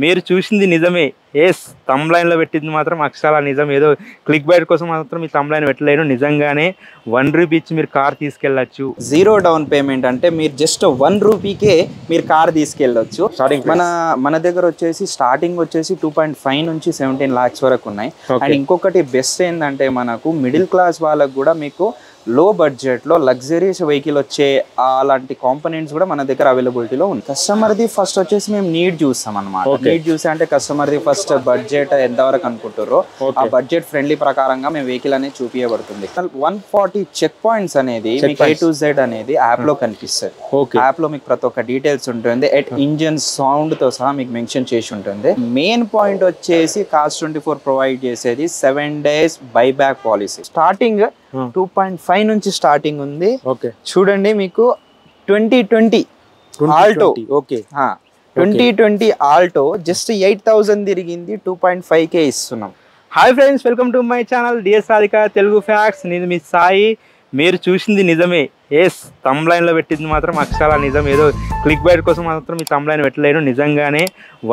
మీరు చూసింది నిజమే. ఎస్, తమ్లైన్లో పెట్టింది మాత్రం అక్షరాల నిజం. ఏదో క్లిక్ బైట్ కోసం మాత్రం మీ తమ్లైన్ పెట్టలేను. నిజంగానే ₹1 ఇచ్చి మీరు కార్ తీసుకెళ్ళచ్చు. జీరో డౌన్ పేమెంట్ అంటే మీరు జస్ట్ ₹1కే మీరు కార్ తీసుకెళ్ళొచ్చు. మన దగ్గర వచ్చేసి స్టార్టింగ్ వచ్చేసి 2.5 నుంచి 17 lakhs వరకు ఉన్నాయి. అండ్ ఇంకొకటి బెస్ట్ ఏంటంటే మనకు మిడిల్ క్లాస్ వాళ్ళకు కూడా మీకు లో బడ్జెట్లో లగ్జరీస్ వెహికల్ వచ్చే అలాంటి కాంపోనెంట్స్ కూడా మన దగ్గర అవైలబిలిటీలో ఉంది. కస్టమర్ది ఫస్ట్ వచ్చేసి మేము నీడ్ చూస్తాం అనమాట. నీడ్ చూసి అంటే కస్టమర్ది ఫస్ట్ బడ్జెట్ ఎంతవరకు అనుకుంటారో ఆ బడ్జెట్ ఫ్రెండ్లీ ప్రకారంగా మేము వెహికల్ అనేది చూపించబడుతుంది. 140 చెక్ పాయింట్స్ అనేది మీకు A to Z అనేది యాప్ లో కనిపిస్తుంది. యాప్ లో మీకు ప్రతి ఒక్క డీటెయిల్స్ ఉంటుంది. ఇంజిన్ సౌండ్ తో సహా మీకు మెన్షన్ చేసి ఉంటుంది. మెయిన్ పాయింట్ వచ్చేసి Cars24 ప్రొవైడ్ చేసేది 7 days బైబ్యాక్ పాలసీ. స్టార్టింగ్ 2.5 నుంచి స్టార్టింగ్ ఉంది. చూడండి మీకు 2020 ఆల్టో 2020 ఆల్టో జస్ట్ 8,000 తిరిగింది, 2.5K ఇస్తున్నాం. Hi friends, welcome to my channel DS Radhika Telugu facts. నేను మీ సాయి. మీరు చూసింది నిజమే. ఎస్, తమ్లైన్లో పెట్టింది మాత్రం అక్షరాల నిజం. ఏదో క్లిక్ బైట్ కోసం మాత్రం మీ తమ్లైన్ పెట్టలేను. నిజంగానే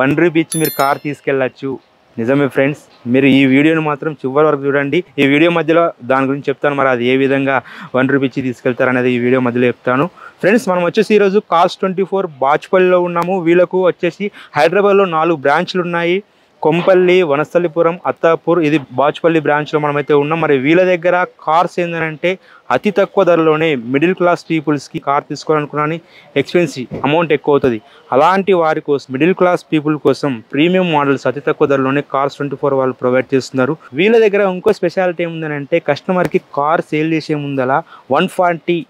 ₹1 ఇచ్చి మీరు కార్ తీసుకెళ్ళచ్చు. నిజమే ఫ్రెండ్స్, మీరు ఈ వీడియోని మాత్రం చివరి వరకు చూడండి. ఈ వీడియో మధ్యలో దాని గురించి చెప్తాను. మరి అది ఏ విధంగా ₹1 ఇచ్చి తీసుకెళ్తారు అనేది ఈ వీడియో మధ్యలో చెప్తాను. ఫ్రెండ్స్, మనం వచ్చేసి ఈరోజు Cars24 బాచ్పల్లిలో ఉన్నాము. వీళ్ళకు వచ్చేసి హైదరాబాద్లో 4 బ్రాంచ్లు ఉన్నాయి. కొంపల్లి, వనస్థలిపురం, అత్తాపూర్, ఇది బాచ్పల్లి బ్రాంచ్లో మనమైతే ఉన్నాం. మరి వీళ్ళ దగ్గర కార్స్ ఏంటంటే అతి తక్కువ ధరలోనే మిడిల్ క్లాస్ పీపుల్స్కి కార్ తీసుకోవాలనుకున్నాను, ఎక్స్పెన్సివ్ అమౌంట్ ఎక్కువ అవుతుంది. అలాంటి వారి కోసం, మిడిల్ క్లాస్ పీపుల్ కోసం ప్రీమియం మోడల్స్ అతి తక్కువ ధరలోనే Cars24 వాళ్ళు ప్రొవైడ్ చేస్తున్నారు. వీళ్ళ దగ్గర ఇంకో స్పెషాలిటీ ఏముందంటే కస్టమర్కి కార్ సేల్ చేసే ముందల 140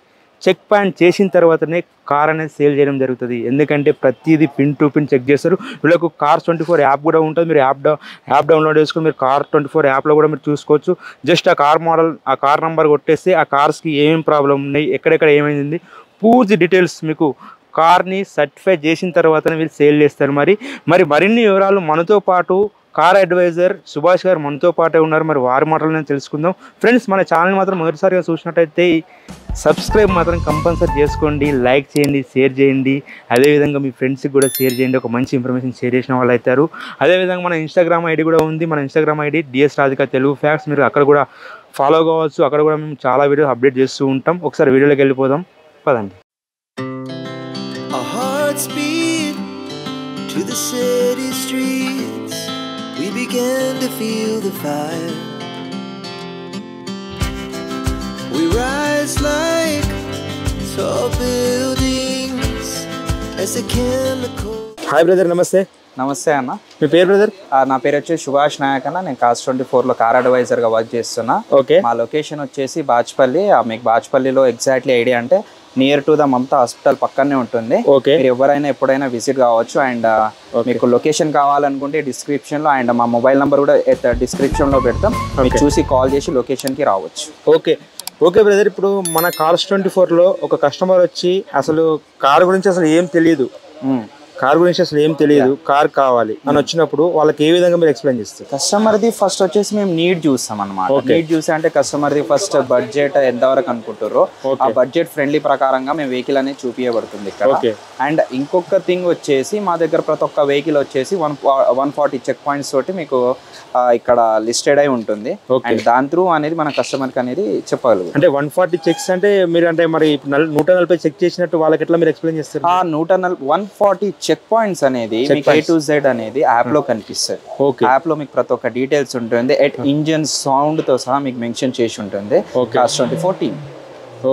చెక్ పాయింట్ చేసిన తర్వాతనే కార్ అనేది సేల్ చేయడం జరుగుతుంది. ఎందుకంటే ప్రతిదీ పిన్ టు పిన్ చెక్ చేస్తారు. వీళ్ళకు Cars24 యాప్ కూడా ఉంటుంది. మీరు యాప్ డౌన్లోడ్ చేసుకుని మీరు Cars24 యాప్లో కూడా మీరు చూసుకోవచ్చు. జస్ట్ ఆ కార్ మోడల్, ఆ కార్ నెంబర్ కొట్టేస్తే ఆ కార్స్కి ఏమేమి ప్రాబ్లం ఉన్నాయి, ఎక్కడెక్కడ ఏమైంది పూర్తి డీటెయిల్స్ మీకు కార్ని సర్టిఫై చేసిన తర్వాతనే వీళ్ళు సేల్ చేస్తారు. మరిన్ని వివరాలు మనతో పాటు కార్ అడ్వైజర్ సుభాష్ గారు మనతో పాటే ఉన్నారు. మరి వారి మాటలు నేను తెలుసుకుందాం. ఫ్రెండ్స్, మన ఛానల్ మాత్రం మొదటిసారిగా చూసినట్టయితే సబ్స్క్రైబ్ మాత్రం కంపల్సరీ చేసుకోండి, లైక్ చేయండి, షేర్ చేయండి. అదేవిధంగా మీ ఫ్రెండ్స్కి కూడా షేర్ చేయండి. ఒక మంచి ఇన్ఫర్మేషన్ షేర్ చేసిన వాళ్ళు అవుతారు. అదేవిధంగా మన ఇన్స్టాగ్రామ్ ఐడి కూడా ఉంది. మన Instagram ID DS Radhika Telugu facts. మీరు అక్కడ కూడా ఫాలో కావచ్చు. అక్కడ కూడా మేము చాలా వీడియోస్ అప్డేట్ చేస్తూ ఉంటాం. ఒకసారి వీడియోలోకి వెళ్ళిపోదాం, పదండి. We began to feel the fire. We rise like tall buildings as the chemical. Hi brother, నమస్తే. నమస్తే అన్న. మీ పేరు బ్రదర్? నా పేరు వచ్చి సుభాష్ నాయక్ అన్న. నేను Cars24లో కార్ అడ్వైజర్గా వర్క్ చేస్తున్నా. మా లొకేషన్ వచ్చేసి బాచ్పల్లి. మీకు బాచ్పల్లిలో ఎగ్జాక్ట్లీ ఐడియా అంటే near to the Mamata hospital పక్కనే ఉంటుంది. మీరు ఎవరైనా ఎప్పుడైనా విజిట్ కావచ్చు. అండ్ మీకు లొకేషన్ కావాలనుకుంటే డిస్క్రిప్షన్లో అండ్ మా మొబైల్ నెంబర్ కూడా డిస్క్రిప్షన్లో పెడతాం. మీరు చూసి కాల్ చేసి లొకేషన్కి రావచ్చు. ఓకే బ్రదర్, ఇప్పుడు మన Cars24లో ఒక కస్టమర్ వచ్చి అసలు కార్ గురించి అసలు ఏం తెలియదు, కార్ కావాలి అని వచ్చినప్పుడు వాళ్ళకి ఏ విధంగా మీరు ఎక్స్ప్లెయిన్ చేస్తారు? కస్టమర్ది ఫస్ట్ వచ్చేసి మేము నీడ్ చూస్తాం అనమాట. నీడ్ చూసి అంటే కస్టమర్ది ఫస్ట్ బడ్జెట్ ఎంతవరకు అనుకుంటారో ఆ బడ్జెట్ ఫ్రెండ్లీ ప్రకారంగా మేము వెహికల్ అనేది చూపించబడుతుంది ఇక్కడ. అండ్ ఇంకొక థింగ్ వచ్చేసి మా దగ్గర ప్రతి ఒక్క వెహికల్ వచ్చేసి 140 చెక్ పాయింట్స్ తోటి మీకు ఇక్కడ లిస్టెడ్ అయి ఉంటుంది. అండ్ దాని త్రూ అనేది మన కస్టమర్కి అనేది చెప్పగలరు. అంటే 140 చెక్స్ అంటే మీరు అంటే మరి 140 చెక్ చేసినట్టు వాళ్ళకి ఎట్లా మీరు ఎక్స్ప్లెయిన్ చేస్తారు? 140 చెక్ పాయింట్స్ అనేది మీకు A to Z అనేది యాప్ లో కనిపిస్తుంది. యాప్ లో మీకు ప్రతి ఒక్క డీటెయిల్స్ ఉంటుంది. ఇంజిన్ సౌండ్ తో సహా మీకు మెన్షన్ చేసి ఉంటుంది. Cars24 team.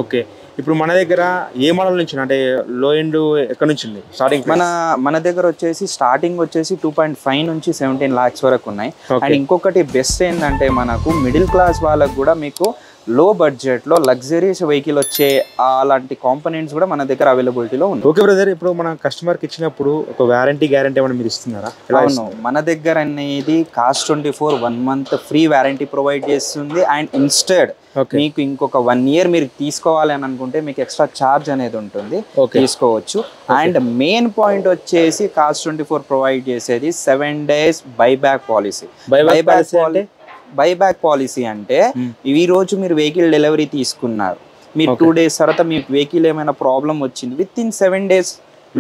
ఓకే, ఇప్పుడు మన దగ్గర ఏ మోడల్ నుంచి అంటే లో ఎండ్ ఎక్కడ నుంచి ఉంది స్టార్టింగ్? మన దగ్గర వచ్చేసి స్టార్టింగ్ వచ్చేసి 2.5 నుంచి 17 lakhs వరకు ఉన్నాయి. అండ్ ఇంకొకటి బెస్ట్ ఏంటంటే మనకు మిడిల్ క్లాస్ వాళ్ళకు కూడా మీకు లో బడ్జెట్లో లగ్జరీస్ వెహికల్ వచ్చే అలాంటి కాంపోనెంట్స్ కూడా మన దగ్గర అవైలబిలిటీలో ఉంది. ఓకే బ్రదర్, ఇప్పుడు మనం కస్టమర్కి ఇచ్చినప్పుడు ఒక గ్యారంటీ ఏమైనా మీరు ఇస్తున్నారా? అవును, మన దగ్గర అనేది Cars24 1 month free warranty provide చేస్తుంది. అండ్ ఇన్స్టెడ్ మీకు ఇంకొక 1 year మీరు తీసుకోవాలి అని అనుకుంటే మీకు ఎక్స్ట్రా ఛార్జ్ అనేది ఉంటుంది, తీసుకోవచ్చు. అండ్ మెయిన్ పాయింట్ వచ్చేసి Cars24 ప్రొవైడ్ చేసేది 7 days buyback policy. Buyback policy అంటే ఈ రోజు మీరు వెహికల్ డెలివరీ తీసుకున్నారు, మీరు 2 days తర్వాత మీ వెహికల్ ఏమైనా ప్రాబ్లం వచ్చింది, విత్ ఇన్ 7 days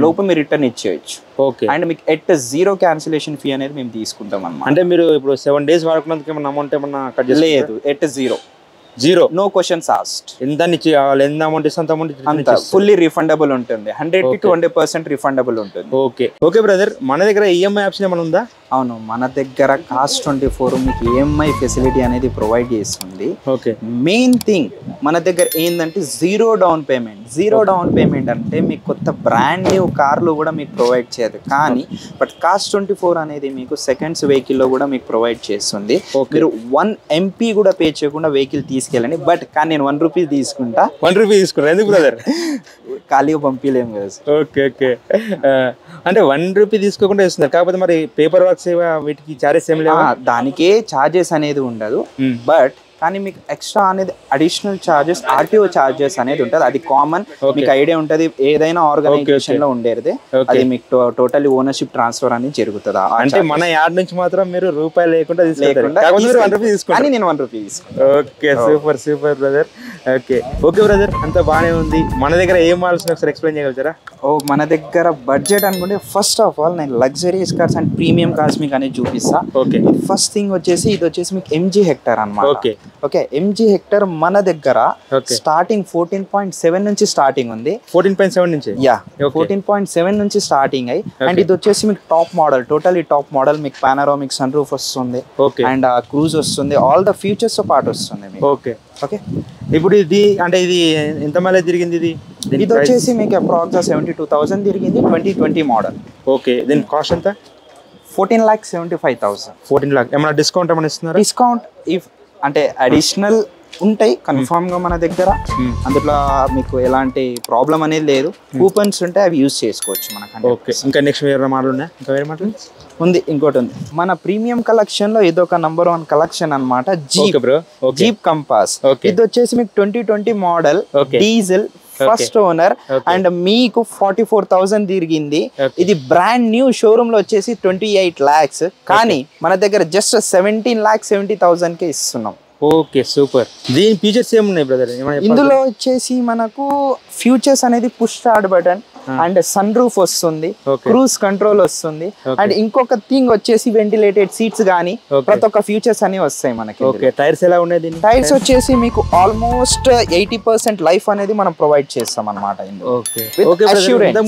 లోపు మీరు రిటర్న్ ఇచ్చేయచ్చు. ఓకే. అండ్ మీకు ఎట్ 0 క్యాన్సిలేషన్ ఫీ అనేది మేము తీసుకుంటాం అన్నమాట. అంటే మీరు ఇప్పుడు 7 days వాడుకున్నందుకు ఏమన్నా అమౌంట్ ఏమన్నా కట్ చేసి? లేదు, ఎట్ 0, నో క్వశ్చన్స్ ఆస్క్డ్. ఎంత ఎంత అమౌంట్ ఇస్తే అంత అమౌంట్ అంత ఫుల్లీ రిఫండబుల్ ఉంటుంది. 100 to 200% రిఫండబుల్ ఉంటుంది. ఓకే. ఓకే బ్రదర్, మన దగ్గర ఈఎంఐ ఆప్షన్ ఏమైనా ఉందా? అవును, మన దగ్గర Cars24 మీకు ఈఎంఐ ఫెసిలిటీ అనేది ప్రొవైడ్ చేస్తుంది. ఓకే. మెయిన్ థింగ్ మన దగ్గర ఏంటంటే జీరో డౌన్ పేమెంట్ అంటే మీకు కొత్త బ్రాండ్ న్యూ కార్లు కూడా మీకు ప్రొవైడ్ చేయదు. కానీ బట్ Cars24 అనేది మీకు సెకండ్స్ వెహికల్లో కూడా మీకు ప్రొవైడ్ చేస్తుంది. మీరు 1 MP కూడా పే చేయకుండా వెహికల్ తీసుకెళ్ళండి. కానీ నేను 1 రూపీ తీసుకుంటా. 1 రూపీ తీసుకుంటా ఎందుకు బ్రదర్? ఖాళీగా పంపించలేము కదా. ఓకే. ఓకే. అంటే 1 రూపీ తీసుకోకుండా ఇస్తున్నారు, కాకపోతే మరి పేపర్ వర్క్స్ వీటికి చార్జెస్ ఏమి లేవా? దానికే చార్జెస్ అనేది ఉండదు. బట్ కానీ మీకు ఎక్స్ట్రా అనేది అడిషనల్ చార్జెస్, ఆర్టీఓ చార్జెస్ అనేది ఉంటుంది. అది కామన్, మీకు ఐడియా ఉంటుంది. ఏదైనా ఆర్గనైజేషన్ లో ఉండేది అది మీకు టోటల్లీ ఓనర్షిప్ ట్రాన్స్ఫర్ అనేది జరుగుతుంది. అంటే మన యాడ్ నుంచి మాత్రం మీరు రూపాయి లేకుండా కానీ నేను 1 రూపీ తీసుకుంటాను. Okay, super brother. Okay. Okay brother, అంతా బాగానే ఉంది. మన దగ్గర ఏం మాల్స్ ఒకసారి ఎక్స్ప్లెయిన్ చేయగలుగుతారా? మన దగ్గర బడ్జెట్ అనుకుంటే ఫస్ట్ ఆఫ్ ఆల్ నేను luxuries cars and premium cars మీకు అనేది చూపిస్తా. ఓకే. ఫస్ట్ థింగ్ వచ్చేసి ఇది వచ్చేసి మీకు MG హెక్టర్ అన్నమాట. ఓకే. MG హెక్టర్ మన దగ్గర స్టార్టింగ్ 14.7 నుంచి స్టార్టింగ్ ఉంది. 14.7 నుంచి? యా, 14.7 నుంచి స్టార్టింగ్ అయ్యి. అండ్ ఇది వచ్చేసి మీకు top model, totally top model. మీకు పానోరామిక్ సన్ రూఫ్ వస్తుంది అండ్ క్రూజ్ వస్తుంది, ఆల్ ద ఫీచర్స్ తో పాటు వస్తుంది. ఓకే. ఓకే. ఇప్పుడు ఇది అంటే ఇది ఎంత మైలేజ్ తిరిగింది? ఇది వచ్చేసి మీకు అప్రాక్సిమేట్ 72,000 తిరిగింది, 2020 మోడల్. ఓకే. దీని కాస్ట్ ఎంత? 14,75,000. 14 lakh. ఏమైనా డిస్కౌంట్ ఏమైనా ఇస్తున్నారా? డిస్కౌంట్ ఇఫ్ అంటే అడిషనల్ ఉంటాయి కన్ఫామ్ గా మన దగ్గర. అందులో మీకు ఎలాంటి ప్రాబ్లం అనేది లేదు. కూపన్స్ ఉంటే అవి యూజ్ చేసుకోవచ్చు మనకు. ఓకే. ఇంకా నెక్స్ట్ వేరే మోడల్ ఉన్నాయి? ఇంకా వేరే మోడల్ ఉంది, ఇంకోటి ఉంది. మన ప్రీమియం కలెక్షన్ లో ఇదొక నంబర్ 1 కలెక్షన్ అన్నమాట. Jeep compass. ఇది వచ్చేసి మీకు 2020 model, diesel, first owner. And మీకు 44,000 తిరిగింది. ఇది బ్రాండ్ న్యూ షోరూమ్ లో వచ్చేసి 28 lakhs. కానీ మన దగ్గర జస్ట్ 17,70,000 కే ఇస్తున్నాం. Okay, super. దీని ఫీచర్స్ ఏమున్నాయి బ్రదర్? ఇందులో వచ్చేసి మనకు ఫ్యూచర్స్ అనేది push start button and sunroof వస్తుంది, క్రూజ్ కంట్రోల్ వస్తుంది. అండ్ ఇంకొక థింగ్ వచ్చేసి వెంటిలేటెడ్ సీట్స్ గానీ ప్రతి ఒక్క ఫ్యూచర్స్ అనేవి వస్తాయి మనకి. ఓకే. టైర్స్ ఎలా ఉన్నాయి? టైర్స్ వచ్చేసి మీకు ఆల్మోస్ట్ 80% లైఫ్ అనేది మనం ప్రొవైడ్ చేస్తాం అన్నమాట.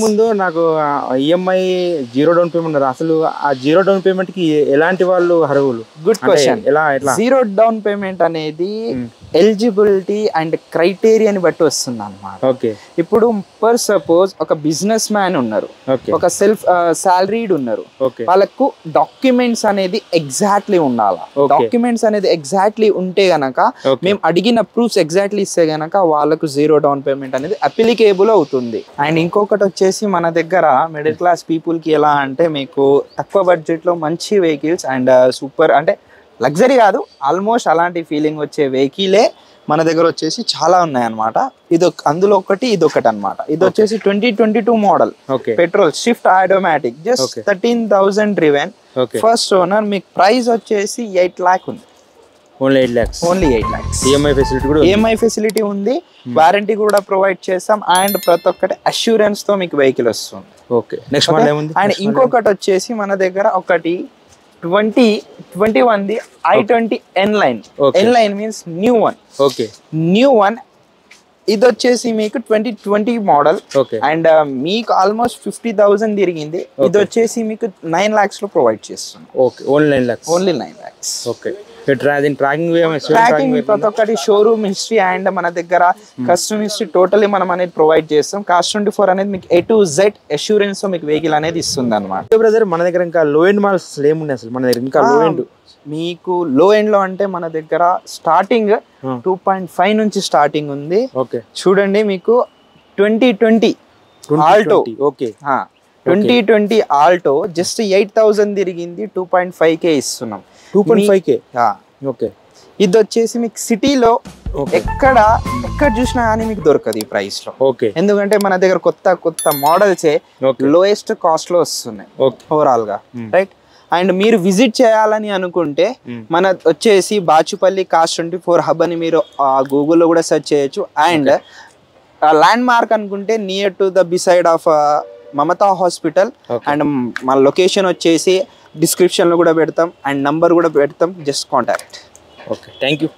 ముందు నాకు ఈఎంఐ 0 డౌన్ పేమెంట్ ఉన్నారు. అసలు ఆ 0 డౌన్ పేమెంట్ కి ఎలాంటి వాళ్ళు అర్హులు? Good question. 0 డౌన్ పేమెంట్ అనేది ఎలిజిబిలిటీ అండ్ క్రైటీరియాని బట్టి వస్తుంది అన్నమాట. ఓకే. ఇప్పుడు పర్ సపోజ్ ఒక బిజినెస్ మ్యాన్ ఉన్నారు, ఒక సెల్ఫ్ సాలరీడ్ ఉన్నారు, వాళ్ళకు డాక్యుమెంట్స్ అనేది ఎగ్జాక్ట్లీ ఉండాలి. డాక్యుమెంట్స్ అనేది ఎగ్జాక్ట్లీ ఉంటే గనక, మేము అడిగిన ప్రూఫ్స్ ఎగ్జాక్ట్లీ ఇస్తే గనక వాళ్ళకు 0 డౌన్ పేమెంట్ అనేది అప్లికేబుల్ అవుతుంది. అండ్ ఇంకొకటి వచ్చేసి మన దగ్గర మిడిల్ క్లాస్ పీపుల్ కి ఎలా అంటే మీకు తక్కువ బడ్జెట్ లో మంచి వెహికల్స్ అండ్ సూపర్ అంటే లగ్జరీ కాదు, ఆల్మోస్ట్ అలాంటి ఫీలింగ్ వచ్చే వెహికలే మన దగ్గర వచ్చేసి చాలా ఉన్నాయి అన్నమాట. అందులో ఒకటి ఇదొకటి అన్నమాట. ఇది వచ్చేసి 2022 model, petrol, shift automatic, just 13,000 driven, first owner. మీకు ప్రైస్ వచ్చేసి 8 lakh ఉంది. Only 8 lakhs. Only 8 lakhs. EMI facility ఉంది, వారంటీ కూడా ప్రొవైడ్ చేస్తాం. అండ్ ప్రతి ఒక్కటి అష్యూరెన్స్ తో మీకు వెహికల్ వస్తుంది. ఓకే. నెక్స్ట్ మోడల్ ఏముంది? అండ్ ఇంకొకటి వచ్చేసి మన దగ్గర ఒకటి 2021 i20 N-Line. N-Line means new one. Okay. New one. ఇది వచ్చేసి మీకు 2020 మోడల్. అండ్ మీకు ఆల్మోస్ట్ 50,000 తిరిగింది. ఇది వచ్చేసి మీకు 9 lakhs లో ప్రొవైడ్ చేస్తుంది. Okay. Only 9 lakhs. Only 9 lakhs. Okay. Tracking ప్రతి ఒక్కటి షోరూమ్ హిస్టరీ అండ్ మన దగ్గర కస్టమర్ హిస్టరీ టోటలీ మనం అనేది ప్రొవైడ్ చేస్తాం. Cars24 అనేది మీకు A to Z అష్యూరెన్స్ తో మీకు వెహికల్ అనేది ఇస్తుంది అన్నమాట. బ్రదర్, మన దగ్గర ఇంకా లో ఎండ్ మాల్స్ ఏమున్నాయి అసలు? మన దగ్గర ఇంకా లో ఎండ్ మీకు లో ఎండ్ లో అంటే మన దగ్గర స్టార్టింగ్ 2.5 నుంచి స్టార్టింగ్ ఉంది. ఓకే. చూడండి మీకు 2020 ఆల్టో. ఓకే. 2020 ఆల్టో జస్ట్ 8,000 తిరిగింది, 2.5K ఇస్తున్నాం. 2.5K. ఓకే. ఇది వచ్చేసి మీకు సిటీలో ఎక్కడ చూసినా కానీ మీకు దొరకదు ఈ ప్రైస్ లో. ఓకే. ఎందుకంటే మన దగ్గర కొత్త మోడల్సే లోయెస్ట్ కాస్ట్ లో వస్తున్నాయి ఓవరాల్ గా, రైట్. అండ్ మీరు విజిట్ చేయాలని అనుకుంటే మన వచ్చేసి బాచుపల్లి Cars24 హబ్ అని మీరు గూగుల్లో కూడా సెర్చ్ చేయొచ్చు. అండ్ ల్యాండ్ మార్క్ అనుకుంటే near to the beside of Mamata hospital. And మా లొకేషన్ వచ్చేసి డిస్క్రిప్షన్లో కూడా పెడతాం అండ్ నంబర్ కూడా పెడతాం, just contact. Okay, thank you.